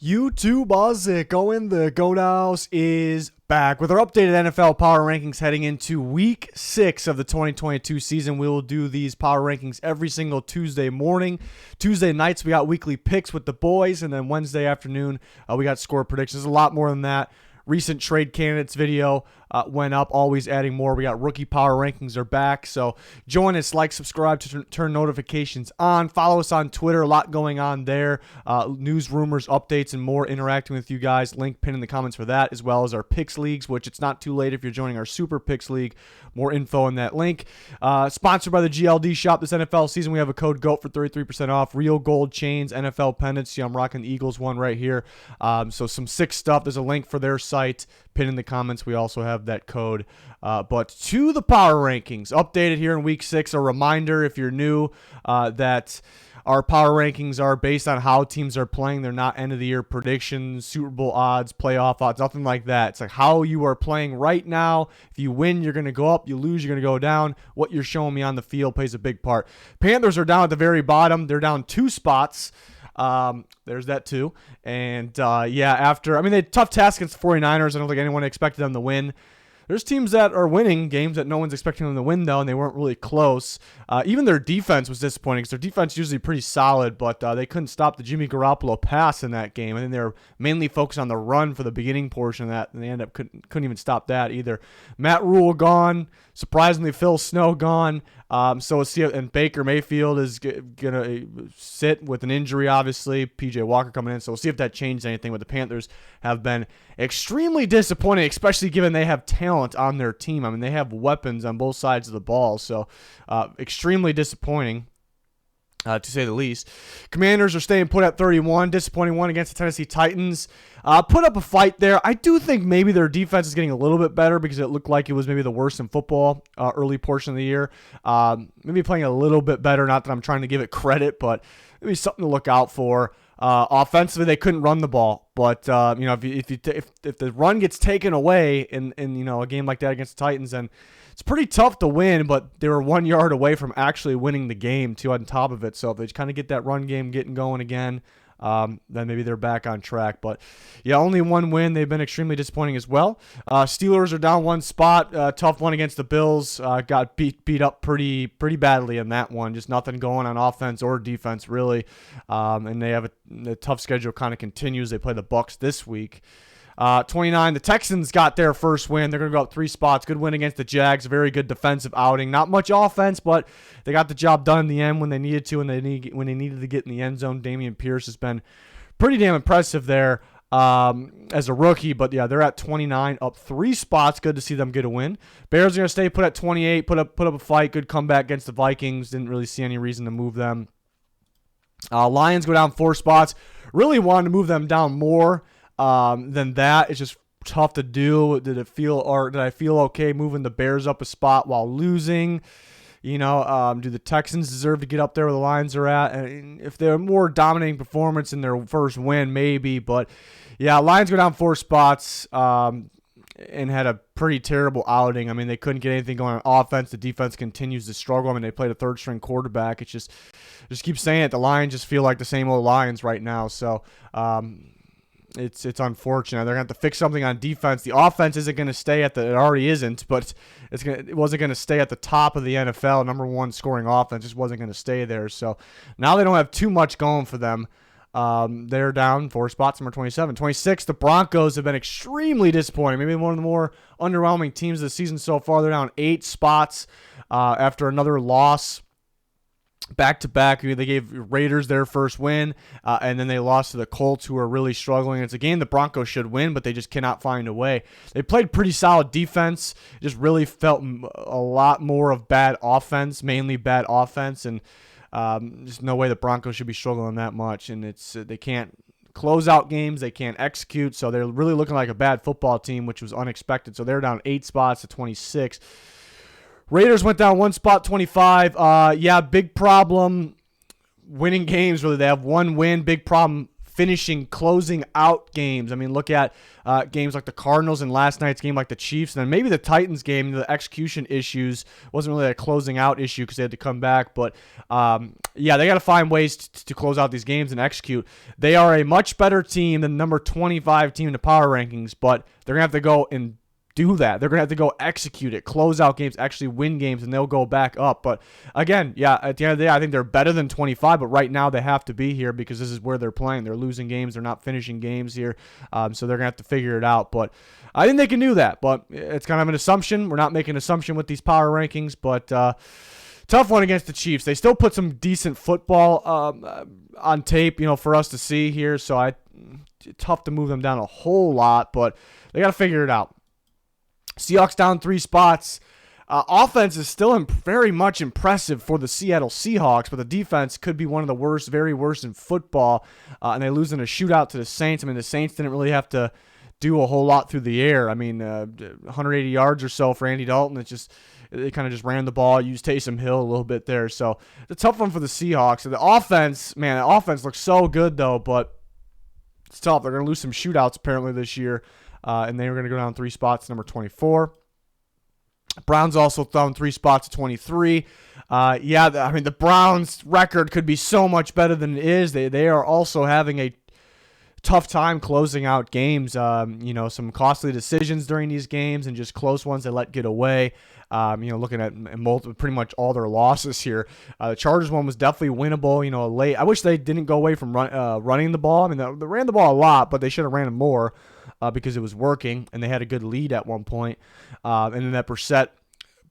YouTube, how's it going? The Goat House is back with our updated NFL power rankings heading into week 6 of the 2022 season. We will do these power rankings every single Tuesday morning. Tuesday nights, we got weekly picks with the boys, and then Wednesday afternoon, we got score predictions. A lot more than that. Recent trade candidates video went up, always adding more. We got rookie power rankings are back. So join us, like, subscribe to turn notifications on. Follow us on Twitter. A lot going on there. News, rumors, updates, and more interacting with you guys. Link pinned in the comments for that, as well as our Picks Leagues, which it's not too late if you're joining our Super Picks League. More info in that link. Sponsored by the GLD shop this NFL season. We have a code GOAT for 33% off. Real gold chains, NFL pendants. See, I'm rocking the Eagles one right here. So some sick stuff. There's a link for their site pinned in the comments. We also have that code. But to the power rankings, updated here in week 6. A reminder, if you're new, that our power rankings are based on how teams are playing. They're not end-of-the-year predictions, Super Bowl odds, playoff odds, nothing like that. It's like how you are playing right now. If you win, you're going to go up. You lose, you're going to go down. What you're showing me on the field plays a big part. Panthers are down at the very bottom. They're down 2 spots. There's that too. And they had tough task against the 49ers. I don't think anyone expected them to win. There's teams that are winning games that no one's expecting them to win, though, and they weren't really close. Even their defense was disappointing because their defense is usually pretty solid, but they couldn't stop the Jimmy Garoppolo pass in that game. I think they were mainly focused on the run for the beginning portion of that, and they ended up couldn't even stop that either. Matt Rule gone. Surprisingly, Phil Snow gone. And Baker Mayfield is going to sit with an injury, obviously. P.J. Walker coming in. So we'll see if that changed anything. But the Panthers have been extremely disappointing, especially given they have talent on their team. I mean, they have weapons on both sides of the ball. So extremely disappointing. To say the least. Commanders are staying put at 31. Disappointing one against the Tennessee Titans. Put up a fight there. I do think maybe their defense is getting a little bit better because it looked like it was maybe the worst in football early portion of the year. Maybe playing a little bit better. Not that I'm trying to give it credit, but maybe something to look out for. Offensively, they couldn't run the ball, but if the run gets taken away in a game like that against the Titans, then it's pretty tough to win. But they were 1 yard away from actually winning the game too. On top of it, so if they kind of get that run game getting going again, then maybe they're back on track. But yeah, only one win. They've been extremely disappointing as well. Steelers are down 1 spot. Tough one against the Bills. Got beat up pretty badly in that one. Just nothing going on offense or defense really. And they have a tough schedule. Kind of continues. They play the Bucs this week. 29, the Texans got their first win. They're going to go up 3 spots. Good win against the Jags. A very good defensive outing. Not much offense, but they got the job done in the end when they needed to, and when they needed to get in the end zone. Dameon Pierce has been pretty damn impressive there as a rookie. But, yeah, they're at 29, up 3 spots. Good to see them get a win. Bears are going to stay put at 28, put up a fight. Good comeback against the Vikings. Didn't really see any reason to move them. Lions go down 4 spots. Really wanted to move them down more. Than that. It's just tough to do. Did I feel okay moving the Bears up a spot while losing? Do the Texans deserve to get up there where the Lions are at? And if they're more dominating performance in their first win, maybe. But yeah, Lions go down 4 spots and had a pretty terrible outing. I mean, they couldn't get anything going on offense. The defense continues to struggle. I mean, they played a 3rd-string quarterback. It's just keep saying it. The Lions just feel like the same old Lions right now. So, It's unfortunate. They're going to have to fix something on defense. The offense isn't going to stay it already isn't, but it wasn't going to stay at the top of the NFL. Number 1 scoring offense just wasn't going to stay there. So now they don't have too much going for them. They're down 4 spots, number 27. 26, the Broncos have been extremely disappointing. Maybe one of the more underwhelming teams of the season so far. They're down 8 spots after another loss. Back-to-back, they gave Raiders their first win, and then they lost to the Colts, who are really struggling. It's a game the Broncos should win, but they just cannot find a way. They played pretty solid defense, just really felt a lot more of bad offense, mainly bad offense, and just no way the Broncos should be struggling that much. And they can't close out games, they can't execute, so they're really looking like a bad football team, which was unexpected. So they're down 8 spots to 26. Raiders went down 1 spot, 25. Big problem winning games, really. They have 1 win. Big problem finishing, closing out games. I mean, look at games like the Cardinals and last night's game like the Chiefs, and then maybe the Titans game. The execution issues wasn't really a closing out issue because they had to come back. But, yeah, they got to find ways to close out these games and execute. They are a much better team than the number 25 team in the power rankings, but they're going to have to go and do that. They're going to have to go execute it, close out games, actually win games, and they'll go back up. But again, yeah, at the end of the day, I think they're better than 25, but right now they have to be here because this is where they're playing. They're losing games. They're not finishing games here. So they're going to have to figure it out. But I think they can do that. But it's kind of an assumption. We're not making an assumption with these power rankings, but tough one against the Chiefs. They still put some decent football on tape, for us to see here. So tough to move them down a whole lot, but they got to figure it out. Seahawks down 3 spots. Offense is still very much impressive for the Seattle Seahawks, but the defense could be one of the worst, very worst in football, and they lose in a shootout to the Saints. I mean, the Saints didn't really have to do a whole lot through the air. I mean, 180 yards or so for Andy Dalton. They kind of just ran the ball, used Taysom Hill a little bit there. So it's a tough one for the Seahawks. And the offense looks so good, though, but it's tough. They're going to lose some shootouts apparently this year. And they were going to go down 3 spots, number 24. Browns also down 3 spots to 23. The Browns' record could be so much better than it is. They are also having a tough time closing out games. Some costly decisions during these games and just close ones they let get away. Looking at pretty much all their losses here. The Chargers one was definitely winnable, late. I wish they didn't go away from running the ball. I mean, they ran the ball a lot, but they should have ran it more because it was working, and they had a good lead at one point. And then that Brissett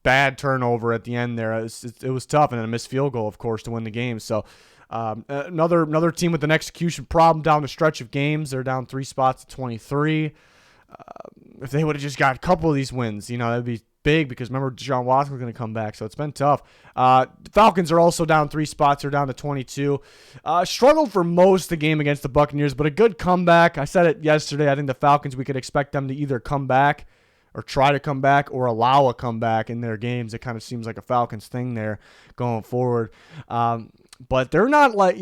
bad turnover at the end there, it was tough, and then a missed field goal, of course, to win the game. So another team with an execution problem down the stretch of games. They're down 3 spots to 23. If they would have just got a couple of these wins, that'd be big because remember Deshaun Watson was going to come back, so it's been tough. The Falcons are also down 3 spots. They're down to 22. Struggled for most of the game against the Buccaneers, but a good comeback. I said it yesterday. I think the Falcons, we could expect them to either come back or try to come back or allow a comeback in their games. It kind of seems like a Falcons thing there going forward. But they're not like,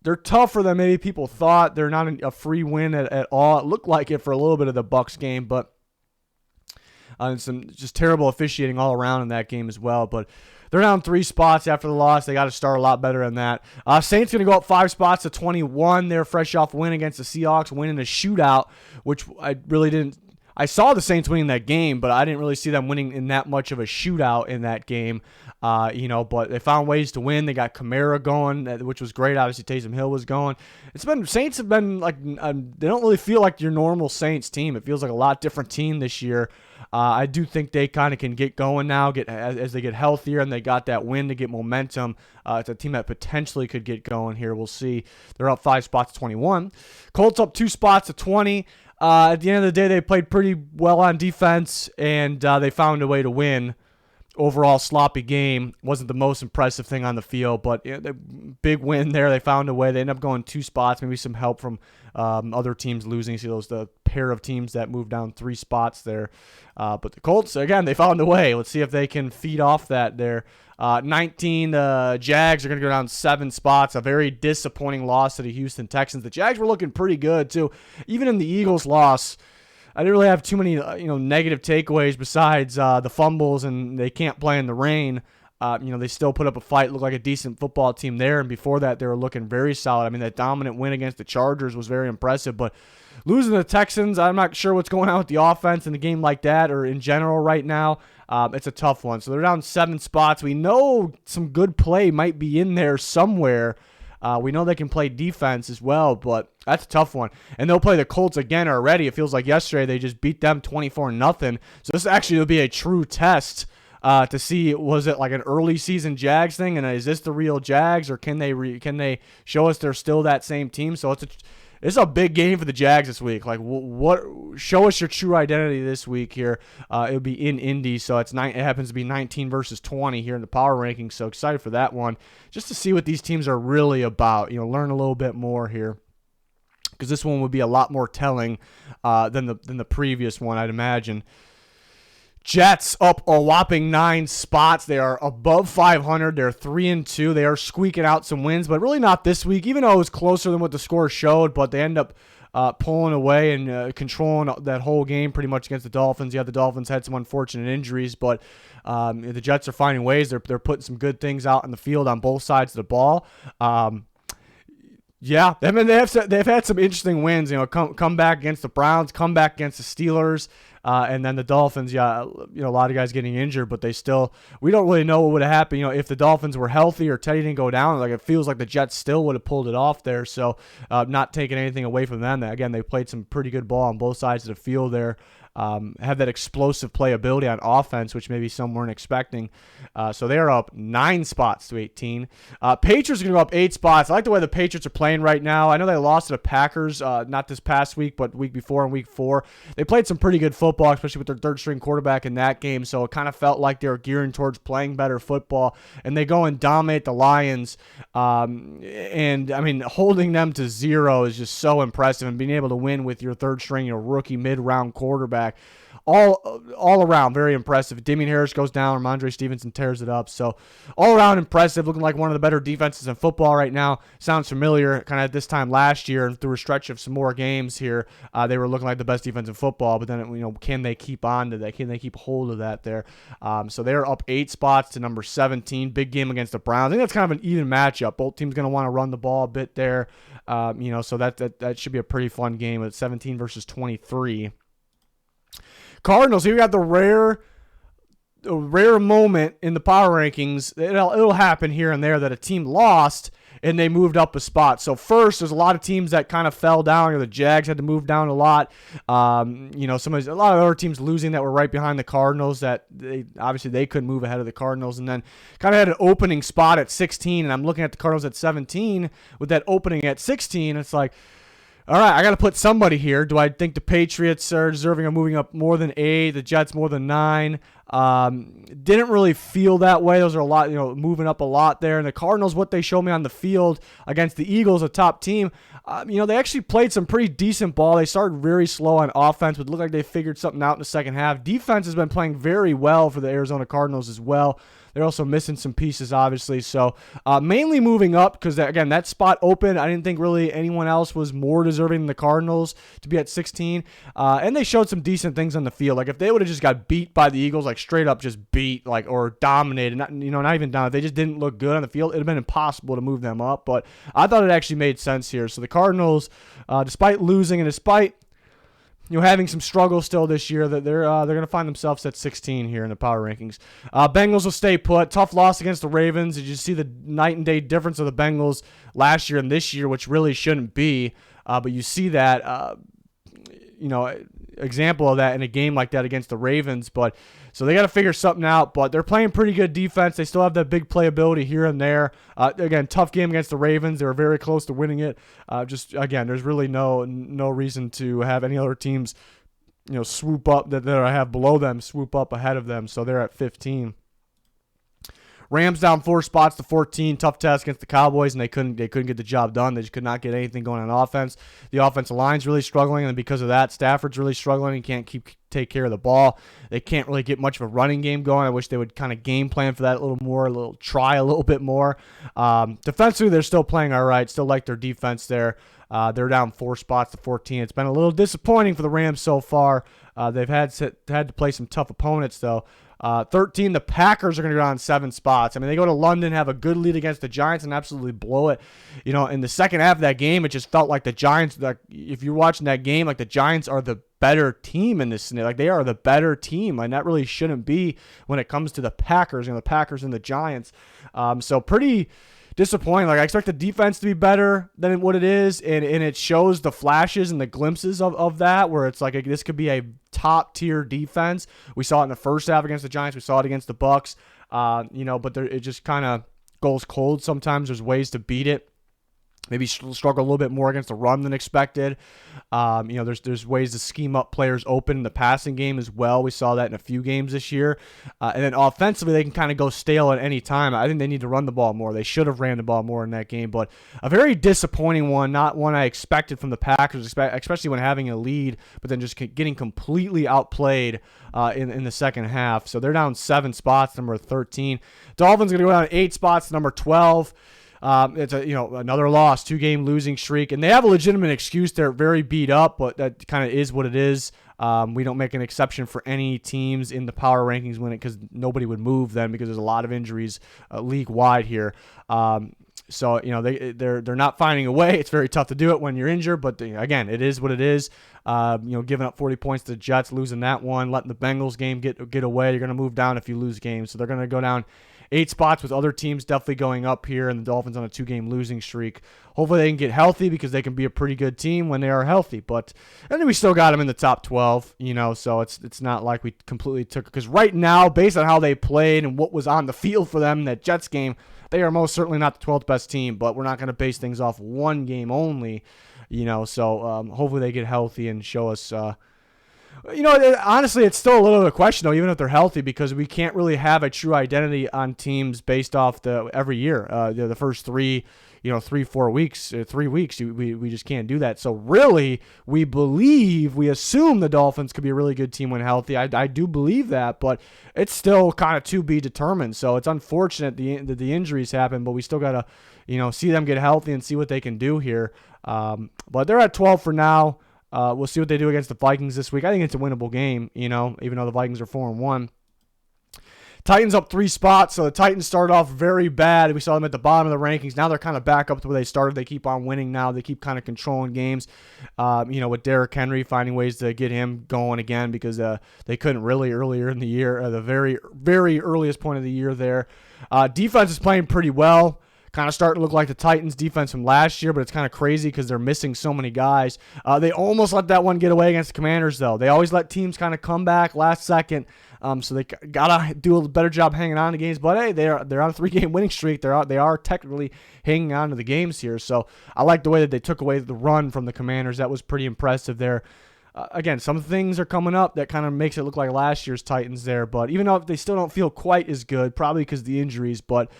they're tougher than maybe people thought. They're not a free win at all. It looked like it for a little bit of the Bucs game, but some just terrible officiating all around in that game as well. But they're down 3 spots after the loss. They got to start a lot better than that. Saints going to go up 5 spots to 21. They're fresh off win against the Seahawks, winning a shootout, which I really didn't. I saw the Saints winning that game, but I didn't really see them winning in that much of a shootout in that game. But they found ways to win. They got Kamara going, which was great. Obviously, Taysom Hill was going. Saints have been like they don't really feel like your normal Saints team. It feels like a lot different team this year. I do think they kind of can get going now, as they get healthier, and they got that win to get momentum. It's a team that potentially could get going here. We'll see. They're up 5 spots to 21. Colts up 2 spots to 20. At the end of the day, they played pretty well on defense, and they found a way to win. Overall sloppy game. Wasn't the most impressive thing on the field, but the big win there. They found a way. They ended up going 2 spots, maybe some help from other teams losing. See the pair of teams that moved down 3 spots there. But the Colts, again, they found a way. Let's see if they can feed off that there. 19, the Jags are going to go down 7 spots. A very disappointing loss to the Houston Texans. The Jags were looking pretty good, too. Even in the Eagles' loss, I didn't really have too many negative takeaways besides the fumbles and they can't play in the rain. They still put up a fight, looked like a decent football team there, and before that they were looking very solid. I mean, that dominant win against the Chargers was very impressive, but losing to the Texans, I'm not sure what's going on with the offense in a game like that or in general right now. It's a tough one. So they're down 7 spots. We know some good play might be in there somewhere. We know they can play defense as well, but that's a tough one. And they'll play the Colts again already. It feels like yesterday they just beat them 24-0. So this actually will be a true test to see, was it like an early season Jags thing, and is this the real Jags, or can they show us they're still that same team? So it's a big game for the Jags this week. Like, what? Show us your true identity this week here. It'll be in Indy, so it happens to be 19 versus 20 here in the power rankings. So excited for that one, just to see what these teams are really about. Learn a little bit more here, because this one would be a lot more telling than the previous one, I'd imagine. Jets up a whopping 9 spots. They are above 500. They're 3-2. They are squeaking out some wins, but really not this week, even though it was closer than what the score showed, but they end up pulling away and controlling that whole game pretty much against the Dolphins. Yeah, the Dolphins had some unfortunate injuries, but the Jets are finding ways. They're putting some good things out in the field on both sides of the ball. Yeah, I mean they've had some interesting wins. Come back against the Browns, come back against the Steelers, and then the Dolphins. Yeah, a lot of guys getting injured, but we don't really know what would have happened. If the Dolphins were healthy or Teddy didn't go down, like it feels like the Jets still would have pulled it off there. So, not taking anything away from them. Again, they played some pretty good ball on both sides of the field there. Have that explosive playability on offense, which maybe some weren't expecting. So they are up 9 spots to 18. Patriots are going to go up 8 spots. I like the way the Patriots are playing right now. I know they lost to the Packers, not this past week, but week before in week 4. They played some pretty good football, especially with their third-string quarterback in that game. So it kind of felt like they were gearing towards playing better football. And they go and dominate the Lions. And, I mean, holding them to 0 is just so impressive. And being able to win with your third-string, rookie mid-round quarterback. All around very impressive. Damian Harris goes down, Ramondre Stevenson tears it up. So all around impressive, looking like one of the better defenses in football right now. Sounds familiar, kind of at this time last year and through a stretch of some more games here. They were looking like the best defense in football, but then can they keep on to that? Can they keep hold of that there? So they're up 8 spots to number 17. Big game against the Browns. I think that's kind of an even matchup. Both teams going to want to run the ball a bit there. So that should be a pretty fun game at 17 versus 23. Cardinals, here we got the rare moment in the power rankings. It'll happen here and there that a team lost and they moved up a spot. So first, there's a lot of teams that kind of fell down. The Jags had to move down a lot. A lot of other teams losing that were right behind the Cardinals that they couldn't move ahead of the Cardinals, and then kind of had an opening spot at 16. And I'm looking at the Cardinals at 17 with that opening at 16. It's like, all right, I got to put somebody here. Do I think the Patriots are deserving of moving up more than 8, the Jets more than 9? Didn't really feel that way. Those are a lot, moving up a lot there. And the Cardinals, what they showed me on the field against the Eagles, a top team, they actually played some pretty decent ball. They started very slow on offense, but it looked like they figured something out in the second half. Defense has been playing very well for the Arizona Cardinals as well. They're also missing some pieces, obviously. So mainly moving up because, again, that spot open. I didn't think really anyone else was more deserving than the Cardinals to be at 16. And they showed some decent things on the field. Like if they would have just got beat by the Eagles, like straight up just beat, like or dominated, not even down. If they just didn't look good on the field, it would have been impossible to move them up. But I thought it actually made sense here. So the Cardinals, despite losing and despite having some struggles still this year, that they're going to find themselves at 16 here in the power rankings. Bengals will stay put. Tough loss against the Ravens. Did you see the night and day difference of the Bengals last year and this year, which really shouldn't be? But you see that, example of that in a game like that against the Ravens. But so they got to figure something out. But they're playing pretty good defense. They still have that big playability here and there. Again, tough game against the Ravens. They were very close to winning it. There's really no reason to have any other teams, swoop up that I have below them, swoop up ahead of them. So they're at 15. Rams down 4 spots to 14. Tough test against the Cowboys, and they couldn't get the job done. They just could not get anything going on offense. The offensive line's really struggling, and because of that, Stafford's really struggling. He can't take care of the ball. They can't really get much of a running game going. I wish they would kind of game plan for that a little more, try a little bit more. Defensively, they're still playing all right. Still like their defense there. They're down 4 spots to 14. It's been a little disappointing for the Rams so far. They've had to play some tough opponents, though. 13, the Packers are going to go down 7 spots. I mean, they go to London, have a good lead against the Giants, and absolutely blow it. In the second half of that game, it just felt like the Giants, if you're watching that game, like the Giants are the better team in this scenario. Like they are the better team, and that really shouldn't be when it comes to the Packers, the Packers and the Giants. So pretty disappointing. Like I expect the defense to be better than what it is, and it shows the flashes and the glimpses of that, where it's like this could be a top tier defense. We saw it in the first half against the Giants. We saw it against the Bucs. But it just kind of goes cold sometimes. There's ways to beat it. maybe struggle a little bit more against the run than expected. There's ways to scheme up players open in the passing game as well. We saw that in a few games this year. And then offensively, they can kind of go stale at any time. I think they need to run the ball more. They should have ran the ball more in that game. But a very disappointing one, not one I expected from the Packers, especially when having a lead, but then just getting completely outplayed in the second half. So they're down 7 spots, number 13. Dolphins going to go down 8 spots, number 12. It's another loss, 2-game losing streak, and they have a legitimate excuse. They're very beat up, but that kind of is what it is. We don't make an exception for any teams in the power rankings when because nobody would move then because there's a lot of injuries league wide here. So they're not finding a way. It's very tough to do it when you're injured, but again, it is what it is. Giving up 40 points to the Jets, losing that one, letting the Bengals game get away. You're going to move down if you lose games, so they're going to go down 8 spots with other teams definitely going up here, and the Dolphins on a 2-game losing streak. Hopefully they can get healthy because they can be a pretty good team when they are healthy. But I think we still got them in the top 12, so it's not like we completely took it. Because right now, based on how they played and what was on the field for them in that Jets game, they are most certainly not the 12th best team. But we're not going to base things off one game only, so hopefully they get healthy and show us honestly, it's still a little bit of a question, though, even if they're healthy, because we can't really have a true identity on teams based off every year. The first 3, 4 weeks, 3 weeks, we just can't do that. So really, we assume the Dolphins could be a really good team when healthy. I do believe that, but it's still kind of to be determined. So it's unfortunate that the injuries happen, but we still got to, see them get healthy and see what they can do here. But they're at 12 for now. We'll see what they do against the Vikings this week. I think it's a winnable game, even though the Vikings are 4-1. Titans up 3 spots, so the Titans started off very bad. We saw them at the bottom of the rankings. Now they're kind of back up to where they started. They keep on winning now. They keep kind of controlling games, with Derrick Henry finding ways to get him going again because they couldn't really earlier in the year, the very, very earliest point of the year there. Defense is playing pretty well. Kind of starting to look like the Titans defense from last year, but it's kind of crazy because they're missing so many guys. They almost let that one get away against the Commanders, though. They always let teams kind of come back last second, so they got to do a better job hanging on to games. But, hey, they're on a 3-game winning streak. They are technically hanging on to the games here. So I like the way that they took away the run from the Commanders. That was pretty impressive there. Again, some things are coming up that kind of makes it look like last year's Titans there. But even though they still don't feel quite as good, probably because of the injuries, but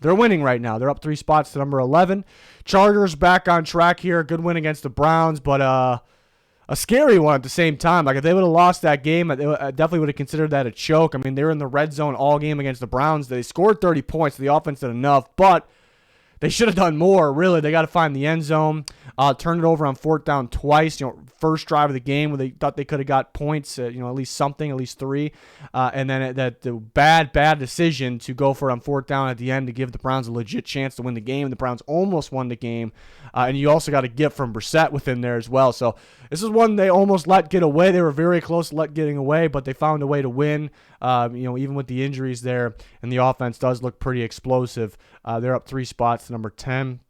they're winning right now. They're up 3 spots to number 11. Chargers back on track here. Good win against the Browns, but a scary one at the same time. Like if they would have lost that game, I definitely would have considered that a choke. I mean, they were in the red zone all game against the Browns. They scored 30 points. The offense did enough, but they should have done more, really. They got to find the end zone. Turn it over on 4th down twice. First drive of the game where they thought they could have got points, at least something, at least 3. And then the bad decision to go for it on 4th down at the end to give the Browns a legit chance to win the game. The Browns almost won the game. And you also got a gift from Brissett within there as well. So this is one they almost let get away. They were very close to getting away, but they found a way to win. Even with the injuries there, and the offense does look pretty explosive. They're up 3 spots to number 10.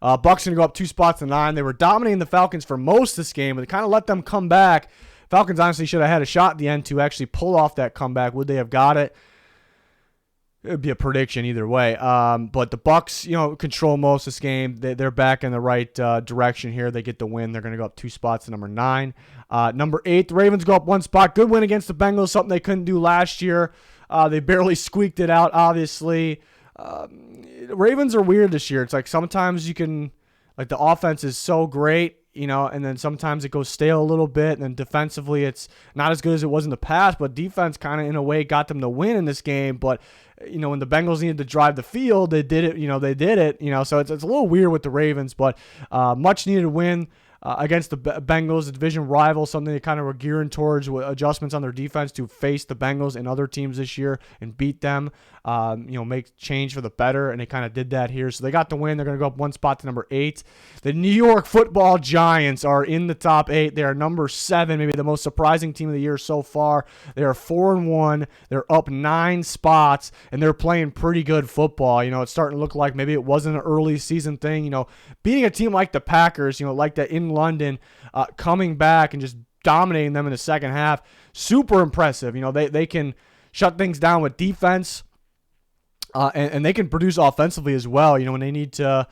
Bucs going to go up 2 spots to 9. They were dominating the Falcons for most of this game, but they kind of let them come back. Falcons honestly should have had a shot at the end to actually pull off that comeback. Would they have got it? It would be a prediction either way. But the Bucs, control most of this game. They're back in the right direction here. They get the win. They're going to go up 2 spots to number 9. Number 8, the Ravens go up 1 spot. Good win against the Bengals, something they couldn't do last year. They barely squeaked it out, obviously. Ravens are weird this year. It's like sometimes you can, like the offense is so great, and then sometimes it goes stale a little bit, and then defensively it's not as good as it was in the past, but defense kind of in a way got them to win in this game. But, when the Bengals needed to drive the field, they did it, so it's a little weird with the Ravens, but much needed win. Against the Bengals, the division rival, something they kind of were gearing towards with adjustments on their defense to face the Bengals and other teams this year and beat them, make change for the better, and they kind of did that here. So they got the win. They're going to go up 1 spot to number 8. The New York Football Giants are in the top 8. They are number 7, maybe the most surprising team of the year so far. They are 4-1. They're up 9 spots, and they're playing pretty good football. It's starting to look like maybe it wasn't an early season thing. Beating a team like the Packers, like that in London, coming back and just dominating them in the second half, super impressive. They can shut things down with defense, and they can produce offensively as well. When they need to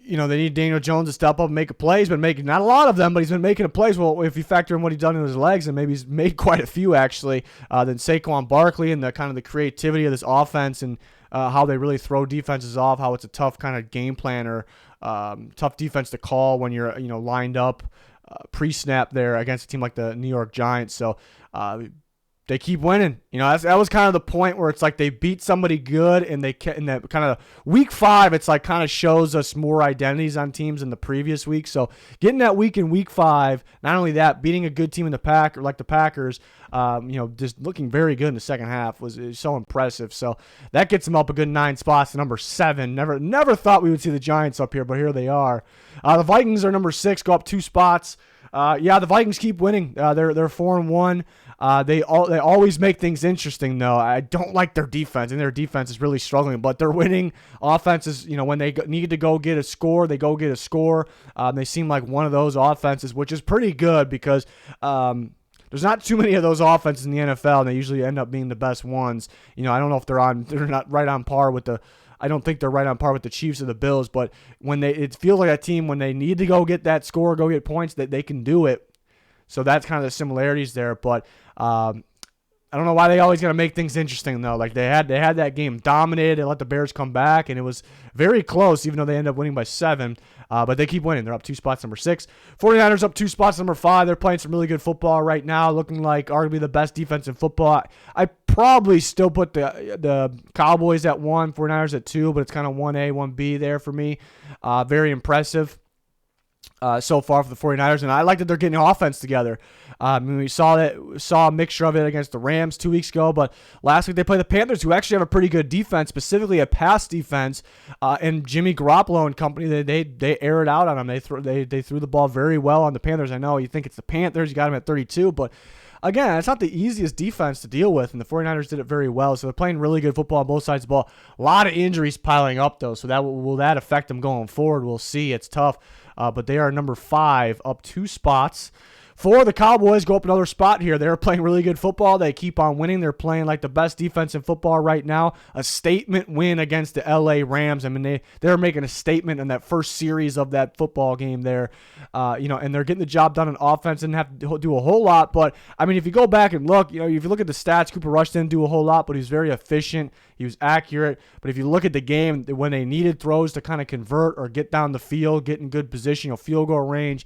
they need Daniel Jones to step up and make a play. He's been making, not a lot of them, but he's been making a plays. Well, if you factor in what he's done in his legs, and maybe he's made quite a few actually, then Saquon Barkley and the kind of the creativity of this offense and how they really throw defenses off, how it's a tough kind of game plan or tough defense to call when you're, lined up pre-snap there against a team like the New York Giants. So, they keep winning. That was kind of the point where it's like they beat somebody good, and in that kind of week 5, it's like kind of shows us more identities on teams in the previous week. So getting that week in week 5, not only that, beating a good team in the Packers, just looking very good in the second half was so impressive. So that gets them up a good 9 spots to number 7. Never thought we would see the Giants up here, but here they are. The Vikings are number 6, go up 2 spots. The Vikings keep winning. They're 4-1. They always make things interesting, though. I don't like their defense, and their defense is really struggling. But they're winning. Offenses, when they need to go get a score, they go get a score. They seem like one of those offenses, which is pretty good because there's not too many of those offenses in the NFL, and they usually end up being the best ones. I don't know if they're not right on par with the. I don't think they're right on par with the Chiefs or the Bills, but it feels like a team when they need to go get that score, go get points, that they can do it. So that's kind of the similarities there. But I don't know why they always got to make things interesting, though. Like they had that game dominated and let the Bears come back, and it was very close, even though they ended up winning by 7. But they keep winning. They're up 2 spots, number 6. 49ers up 2 spots, number 5. They're playing some really good football right now, looking like arguably the best defense in football. I probably still put the Cowboys at 1, 49ers at 2, but it's kind of 1A, 1B there for me. Very impressive. So far for the 49ers, and I like that they're getting offense together. We saw a mixture of it against the Rams 2 weeks ago, but last week they played the Panthers, who actually have a pretty good defense, specifically a pass defense. And Jimmy Garoppolo and company, they air it out on them. They threw the ball very well on the Panthers. I know you think it's the Panthers, you got them at 32, but again, it's not the easiest defense to deal with, and the 49ers did it very well. So they're playing really good football on both sides of the ball. A lot of injuries piling up, though, so will that affect them going forward? We'll see. It's tough. But they are number 5, up 2 spots. For the Cowboys, go up another spot here. They're playing really good football. They keep on winning. They're playing like the best defense in football right now. A statement win against the LA Rams. I mean, they're making a statement in that first series of that football game there. And they're getting the job done on offense and have to do a whole lot. But, I mean, if you go back and look, if you look at the stats, Cooper Rush didn't do a whole lot, but he was very efficient. He was accurate. But if you look at the game, when they needed throws to kind of convert or get down the field, get in good position, field goal range,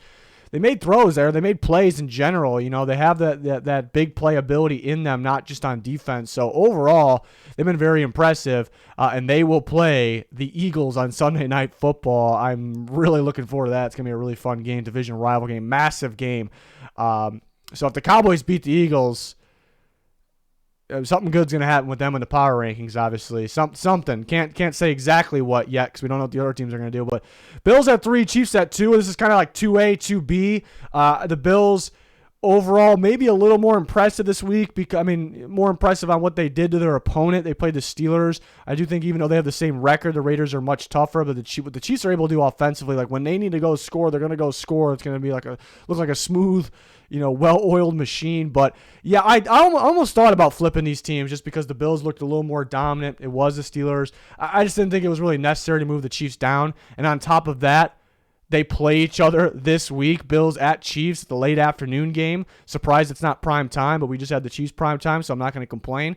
they made throws there. They made plays in general. They have that big playability in them, not just on defense. So overall, they've been very impressive, and they will play the Eagles on Sunday Night Football. I'm really looking forward to that. It's going to be a really fun game, division rival game, massive game. So if the Cowboys beat the Eagles, something good's going to happen with them in the power rankings, obviously. Something. Can't say exactly what yet because we don't know what the other teams are going to do. But Bills at 3, Chiefs at 2. This is kind of like 2A, 2B. The Bills overall maybe a little more impressive this week. More impressive on what they did to their opponent. They played the Steelers. I do think even though they have the same record, the Raiders are much tougher. But what the Chiefs are able to do offensively, like when they need to go score, they're going to go score. It's going to be look like a smooth, well-oiled machine. But yeah, I almost thought about flipping these teams just because the Bills looked a little more dominant. It was the Steelers. I just didn't think it was really necessary to move the Chiefs down. And on top of that, they play each other this week. Bills at Chiefs, the late afternoon game. Surprised it's not prime time, but we just had the Chiefs prime time, so I'm not going to complain.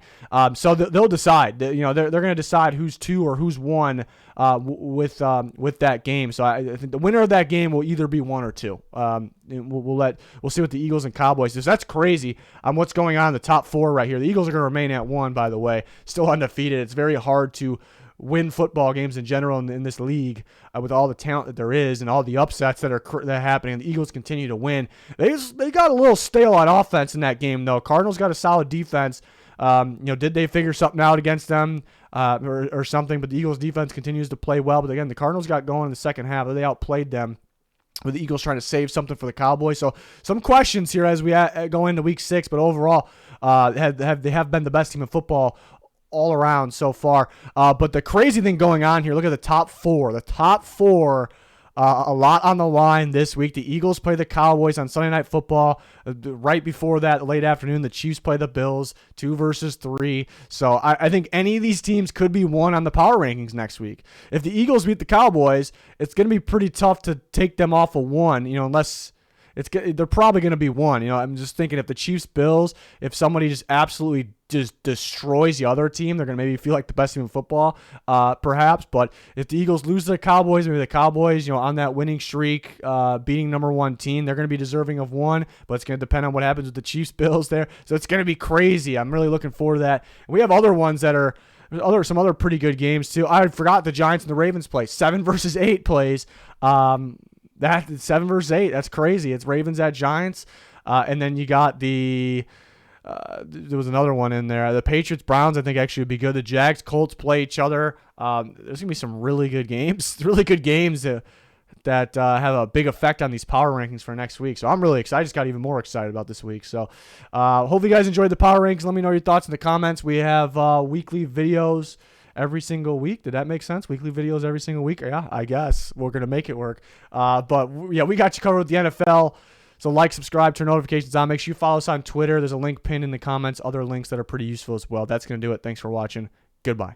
So they'll decide. They're going to decide who's 2 or who's 1 with that game. So I think the winner of that game will either be 1 or 2. We'll see what the Eagles and Cowboys do. So that's crazy on what's going on in the top 4 right here. The Eagles are going to remain at 1, by the way, still undefeated. It's very hard to win football games in general in this league with all the talent that there is and all the upsets that are happening. And the Eagles continue to win. They got a little stale on offense in that game, though. Cardinals got a solid defense. Did they figure something out against them or something? But the Eagles defense continues to play well. But again, the Cardinals got going in the second half. They outplayed them, with the Eagles trying to save something for the Cowboys. So some questions here as we go into Week 6. But overall, they have been the best team in football all around so far. But the crazy thing going on here, look at the top 4. The top 4 A lot on the line this week. The Eagles play the Cowboys on Sunday Night Football. Right before that, late afternoon, the Chiefs play the Bills, 2 versus 3. So I think any of these teams could be one on the power rankings next week. If the Eagles beat the Cowboys, it's going to be pretty tough to take them off of 1, unless they're probably going to be 1. I'm just thinking if the Chiefs, Bills, if somebody just absolutely just destroys the other team, they're going to maybe feel like the best team in football, perhaps. But if the Eagles lose to the Cowboys, maybe the Cowboys, on that winning streak, beating number 1 team, they're going to be deserving of 1, but it's going to depend on what happens with the Chiefs, Bills there. So it's going to be crazy. I'm really looking forward to that. And we have other ones that are some other pretty good games too. I forgot the Giants and the Ravens play 7 versus 8 plays. That 7 versus 8, that's crazy. It's Ravens at Giants, and then you got there was another one in there. The Patriots Browns, I think, actually would be good. The Jags Colts play each other. There's gonna be some really good games, that have a big effect on these power rankings for next week. So I'm really excited. I just got even more excited about this week. So hopefully you guys enjoyed the power rankings. Let me know your thoughts in the comments. We have weekly videos every single week. Did that make sense? Weekly videos every single week? Yeah, I guess we're going to make it work. But yeah, we got you covered with the NFL. So like, subscribe, turn notifications on. Make sure you follow us on Twitter. There's a link pinned in the comments, other links that are pretty useful as well. That's going to do it. Thanks for watching. Goodbye.